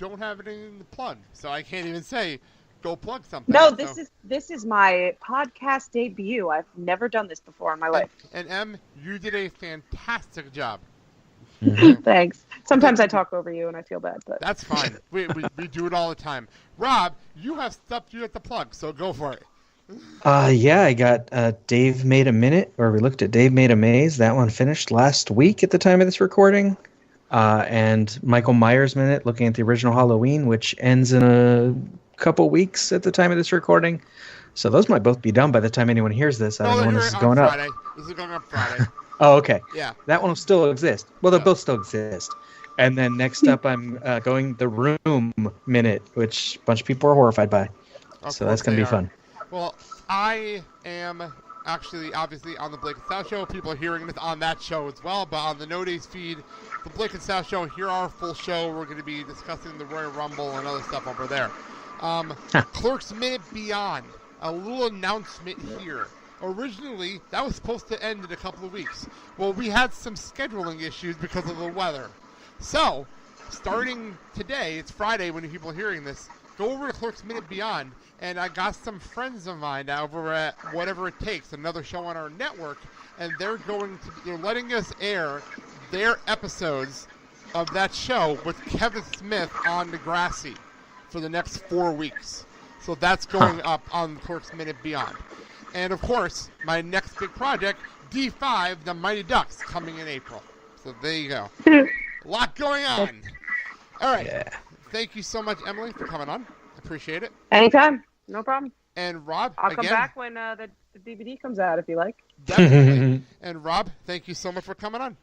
don't have anything to plug, so I can't even say go plug something. No, this is my podcast debut. I've never done this before in my life. And Em, you did a fantastic job. Thanks. Sometimes I talk over you and I feel bad, but that's fine. we do it all the time. Rob, you have stuff you have to plug, so go for it. Yeah, I got Dave Made a Minute, where we looked at Dave Made a Maze. That one finished last week at the time of this recording. And Michael Myers Minute, looking at the original Halloween, which ends in a couple weeks at the time of this recording. So those might both be done by the time anyone hears this. I don't know when this is going up. This is going up Friday. Oh, okay. Yeah. That one will still exist. Well, they'll both still exist. And then next up, I'm going The Room Minute, which a bunch of people are horrified by. So that's going to be fun. Well, I am actually, obviously, on the Blake and Sal Show. People are hearing this on that show as well. But on the No Days feed, the Blake and Sal Show, here our full show. We're going to be discussing the Royal Rumble and other stuff over there. Clerks Minute Beyond. A little announcement here. Originally, that was supposed to end in a couple of weeks. Well, we had some scheduling issues because of the weather. So, starting today, it's Friday when people are hearing this, go over to Clerks Minute Beyond, and I got some friends of mine over at Whatever It Takes, another show on our network, and they're letting us air their episodes of that show with Kevin Smith on Degrassi for the next 4 weeks. So that's going up on Clerks Minute Beyond. And, of course, my next big project, D5, The Mighty Ducks, coming in April. So there you go. A lot going on. All right. Yeah. Thank you so much, Emily, for coming on. Appreciate it. Anytime. No problem. And Rob, I'll come back when the DVD comes out if you like. Definitely. And Rob, thank you so much for coming on.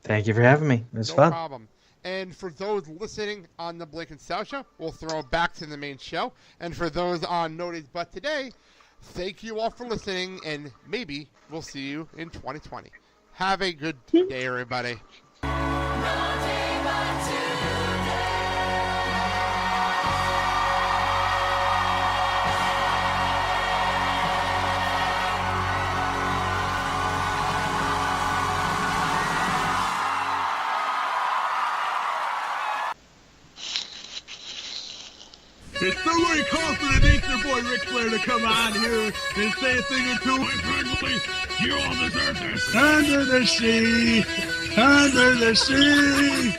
Thank you for having me. It was fun. No problem. And for those listening on the Blake and Sal Show, we'll throw it back to the main show. And for those on No Days But Today, thank you all for listening, and maybe we'll see you in 2020. Have a good day, everybody. It's so very confident needs their boy Ric Flair to come on here and say a thing or two. Friendly, you're on the surface. Under the sea, under the sea.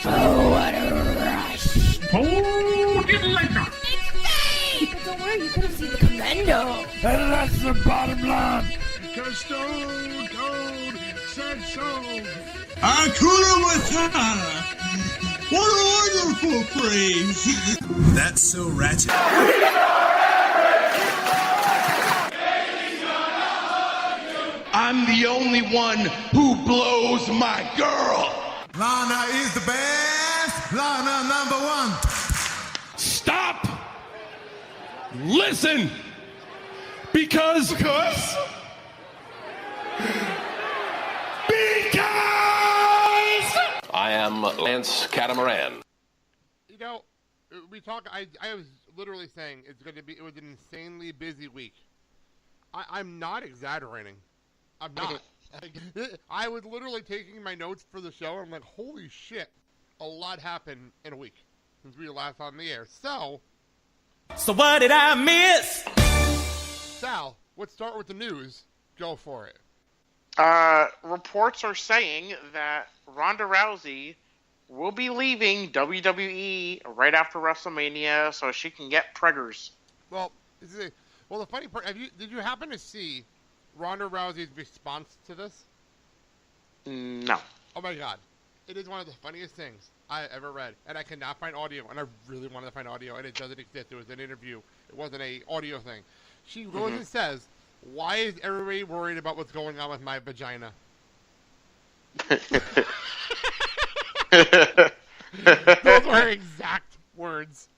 Oh, what a rush. Oh, get later. It's fake. But don't worry, you could have seen the commando. And that's the bottom line. Because Stone Cold said so. Hakuna Matata. What a wonderful phrase! That's so ratchet. I'm the only one who blows my girl! Lana is the best. Lana #1. Stop! Listen! Because... Because I am Lance Catamaran. You know, I was literally saying it was an insanely busy week. I'm not exaggerating. I'm not. I was literally taking my notes for the show, and I'm like, holy shit, a lot happened in a week since we were last on the air. So what did I miss? Sal, let's start with the news. Go for it. Reports are saying that Ronda Rousey will be leaving WWE right after WrestleMania so she can get preggers. Well, the funny part, did you happen to see Ronda Rousey's response to this? No. Oh my god. It is one of the funniest things I ever read, and I cannot find audio, and I really wanted to find audio, and it doesn't exist. It was an interview. It wasn't an audio thing. She goes and says, why is everybody worried about what's going on with my vagina? Those are her exact words.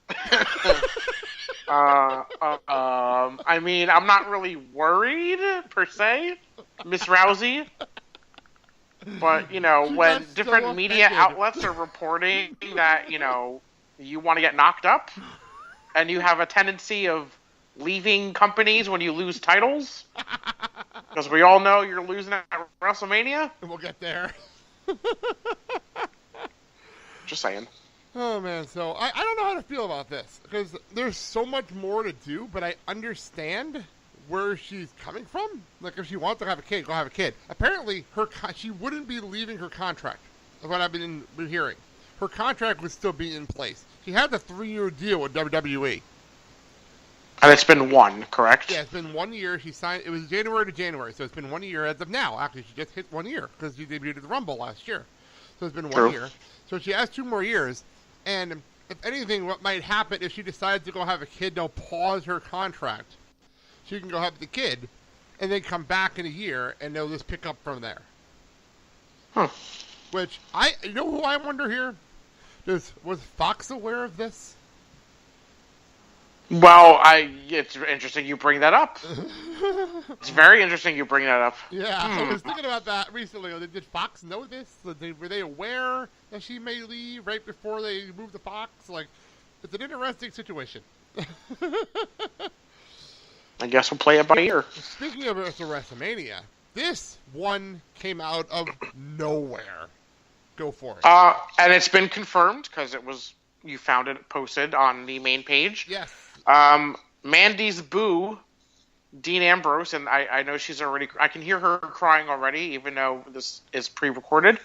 I mean, I'm not really worried, per se, Miss Rousey. But, when different media outlets are reporting that, you want to get knocked up, and you have a tendency of leaving companies when you lose titles, because we all know you're losing at WrestleMania. We'll get there. Just saying. Oh, man. So I don't know how to feel about this because there's so much more to do, but I understand where she's coming from. Like, if she wants to have a kid, go have a kid. Apparently, she wouldn't be leaving her contract, is what I've been hearing. Her contract would still be in place. She had the 3-year deal with WWE. And it's been 1, correct? Yeah, it's been 1 year. She signed. It was January to January, so it's been 1 year as of now. Actually, she just hit 1 year because she debuted at the Rumble last year. So it's been 1 year. So she has 2 more years. And if anything, what might happen if she decides to go have a kid, they'll pause her contract. She can go have the kid, and then come back in a year, and they'll just pick up from there. Huh. Which, you know who I wonder here? Was Fox aware of this? Well, it's interesting you bring that up. It's very interesting you bring that up. Yeah, I was thinking about that recently. Did Fox know this? Were they aware that she may leave right before they moved to Fox? Like, it's an interesting situation. I guess we'll play it by ear. Speaking of WrestleMania, this one came out of nowhere. Go for it. And it's been confirmed because you found it posted on the main page. Yes. Mandy's boo, Dean Ambrose, and I know she's already. I can hear her crying already, even though this is pre-recorded.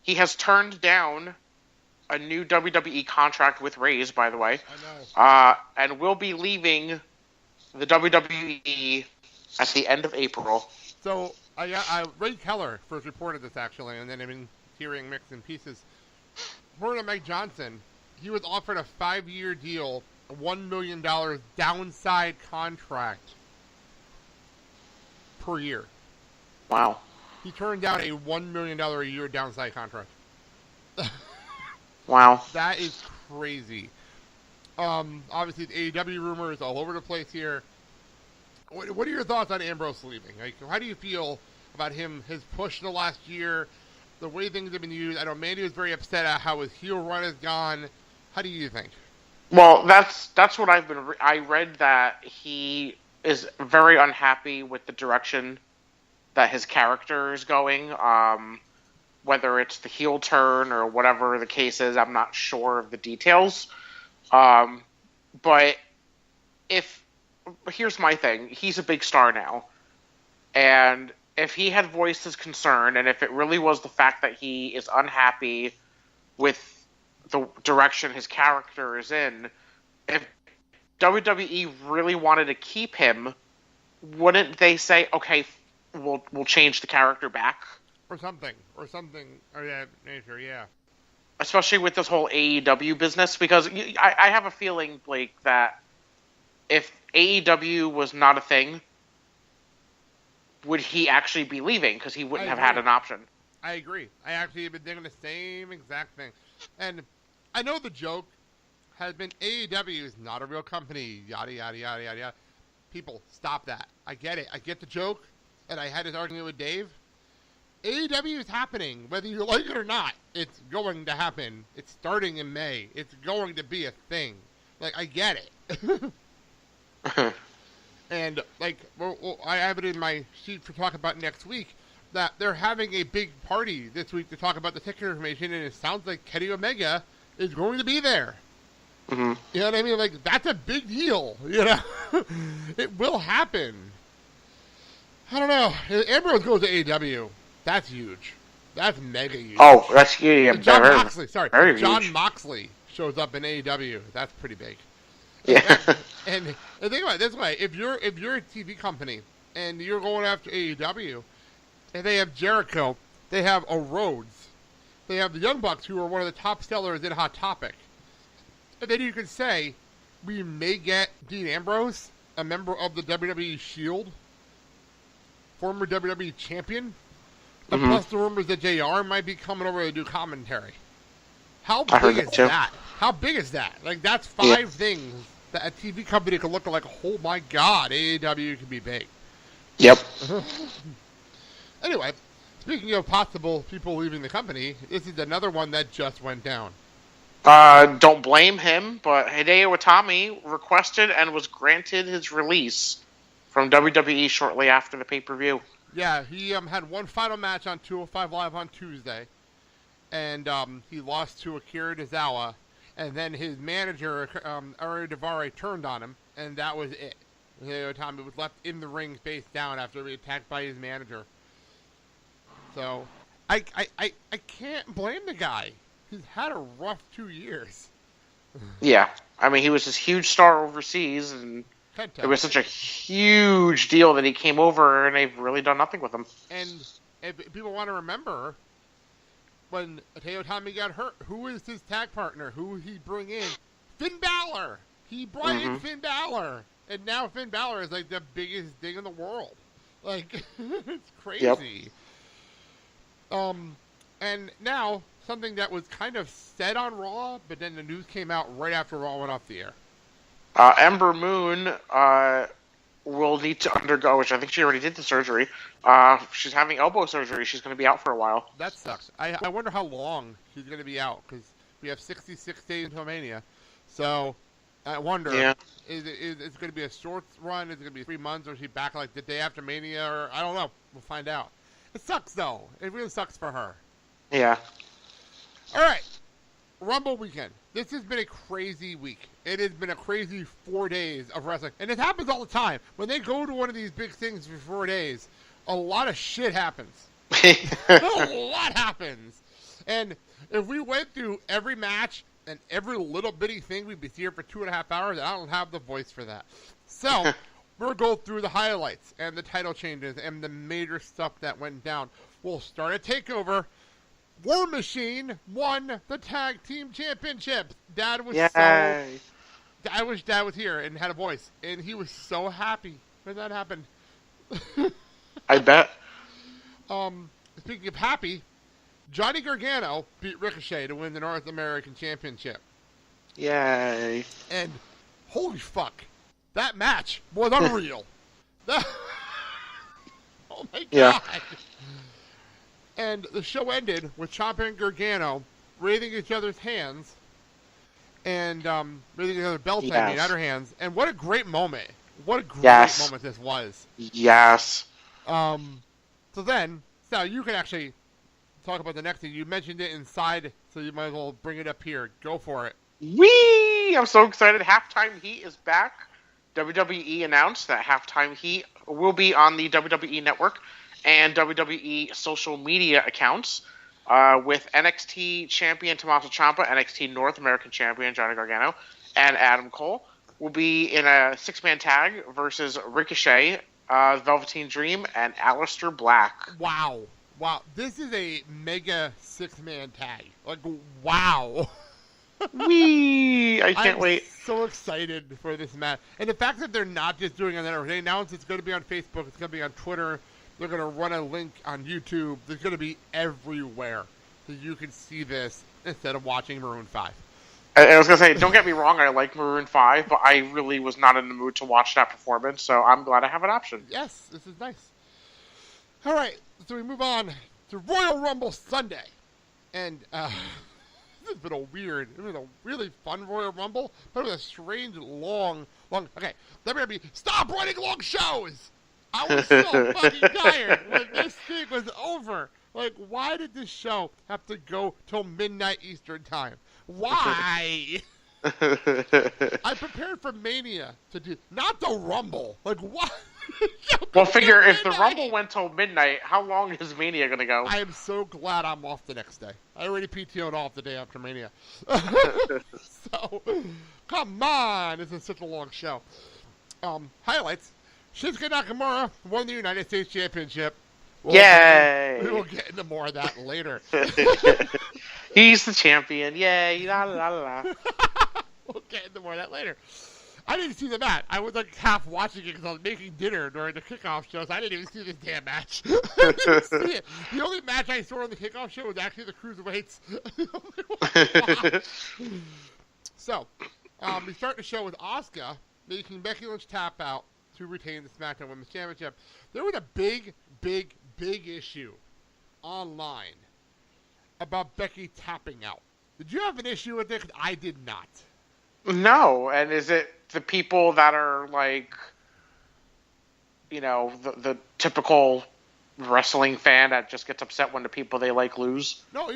He has turned down a new WWE contract with Raze, by the way. I know. And will be leaving the WWE at the end of April. So Ray Keller first reported this actually, and then I've been hearing mixed in pieces. According to Mike Johnson, he was offered a 5-year deal, a $1 million downside contract per year. Wow. He turned down a $1 million a year downside contract. Wow. That is crazy. Obviously, the AEW rumors all over the place here. What are your thoughts on Ambrose leaving? Like, how do you feel about his push in the last year, the way things have been used? I know Mandy was very upset at how his heel run has gone. How do you think? Well, that's what I've been. I read that he is very unhappy with the direction that his character is going. Whether it's the heel turn or whatever the case is, I'm not sure of the details. But here's my thing. He's a big star now. And if he had voiced his concern, and if it really was the fact that he is unhappy with the direction his character is in, if WWE really wanted to keep him, wouldn't they say, okay, we'll change the character back? Or something of that nature, yeah. Especially with this whole AEW business, because I have a feeling, Blake, that if AEW was not a thing, would he actually be leaving? Because he wouldn't have had an option. I agree. I actually have been thinking the same exact thing. And I know the joke has been AEW is not a real company, yada, yada, yada, yada, yada. People, stop that. I get it. I get the joke, and I had this argument with Dave. AEW is happening, whether you like it or not. It's going to happen. It's starting in May. It's going to be a thing. Like, I get it. And, like, I have it in my sheet for talking about next week, that they're having a big party this week to talk about the ticket information, and it sounds like Kenny Omega is going to be there. Mm-hmm. You know what I mean? Like, that's a big deal, you know? It will happen. I don't know. Ambrose goes to AEW. That's huge. That's mega huge. Oh, that's huge. Yeah, John Moxley, sorry. Very John huge. Moxley shows up in AEW. That's pretty big. Yeah. And think about it this way: if you're a TV company and you're going after AEW, and they have Jericho, they have a Rhodes, they have the Young Bucks, who are one of the top sellers in Hot Topic, and then you can say, we may get Dean Ambrose, a member of the WWE Shield, former WWE champion. And plus the rumors that JR might be coming over to do commentary. How big is that? How big is that? Like, that's 5 things that a TV company could look like, oh my god, AEW could be big. Yep. Anyway, speaking of possible people leaving the company, this is another one that just went down. Don't blame him, but Hideo Itami requested and was granted his release from WWE shortly after the pay-per-view. Yeah, he had one final match on 205 Live on Tuesday, and he lost to Akira Tozawa, and then his manager, Ari Daivari, turned on him, and that was it. Hideo Itami was left in the ring face down after being attacked by his manager. So, I can't blame the guy. He's had a rough 2 years. Yeah. I mean, he was this huge star overseas, and Kenta. it was such a huge deal that he came over, and they've really done nothing with him. And if people want to remember, when Hideo Itami got hurt, who was his tag partner? Who he bring in? Finn Balor. He brought in Finn Balor. And now Finn Balor is like the biggest thing in the world. Like, it's crazy. Yep. And now, something that was kind of said on Raw, but then the news came out right after Raw went off the air. Ember Moon will need to undergo, which I think she already did the surgery. She's having elbow surgery. She's going to be out for a while. That sucks. I wonder how long she's going to be out, because we have 66 days until Mania. So, I wonder, is it going to be a short run? Is it going to be 3 months? Or is she back like the day after Mania? Or I don't know. We'll find out. It sucks, though. It really sucks for her. Yeah. All right. Rumble weekend. This has been a crazy week. It has been a crazy 4 days of wrestling. And it happens all the time. When they go to one of these big things for 4 days, a lot of shit happens. A lot happens. And if we went through every match and every little bitty thing, we'd be here for 2.5 hours. I don't have the voice for that. So, we'll go through the highlights and the title changes and the major stuff that went down. We'll start a takeover. War Machine won the tag team championship. Dad was I wish Dad was here and had a voice, and he was so happy when that happened. I bet. Speaking of happy, Johnny Gargano beat Ricochet to win the North American Championship. Yay! And holy fuck, that match was unreal. Oh my god! Yeah. And the show ended with Ciampa and Gargano raising each other's hands and raising each other's belts, I mean, at her hands. And what a great moment. What a great moment this was. Yes. So then, Sal, you can actually talk about the next thing. You mentioned it inside, so you might as well bring it up here. Go for it. Whee! I'm so excited. Halftime Heat is back. WWE announced that Halftime Heat will be on the WWE Network and WWE social media accounts, with NXT champion Tommaso Ciampa, NXT North American champion Johnny Gargano, and Adam Cole will be in a 6-man tag versus Ricochet, Velveteen Dream, and Aleister Black. Wow. This is a mega 6-man tag. Like, wow. Whee! I can't wait. So excited for this match. And the fact that they're not just doing it on the network, they announced it's going to be on Facebook, it's going to be on Twitter, they're going to run a link on YouTube. There's going to be everywhere so you can see this instead of watching Maroon 5. I was going to say, don't get me wrong, I like Maroon 5, but I really was not in the mood to watch that performance, so I'm glad I have an option. Yes, this is nice. All right, so we move on to Royal Rumble Sunday. And this has been it was a really fun Royal Rumble, but it was a strange, long, okay, stop running long shows! I was so fucking tired when this thing was over. Like, why did this show have to go till midnight Eastern time? Why? I prepared for Mania to do, not the Rumble. Like, what? Well, figure if the Rumble went till midnight, how long is Mania going to go? I am so glad I'm off the next day. I already PTO'd off the day after Mania. So, come on. This is such a long show. Highlights. Shinsuke Nakamura won the United States Championship. Yay! We will get into more of that later. He's the champion. Yay! La la la. We'll get into more of that later. I didn't see the match. I was like half watching it because I was making dinner during the kickoff show, so I didn't even see this damn match. I didn't see it. The only match I saw on the kickoff show was actually the Cruiserweights. So, we start the show with Asuka making Becky Lynch tap out to retain the SmackDown Women's Championship. There was a big issue online about Becky tapping out. Did you have an issue with it? 'Cause I did not. No, and is it the people that are like, you know, the typical wrestling fan that just gets upset when the people they like lose? No,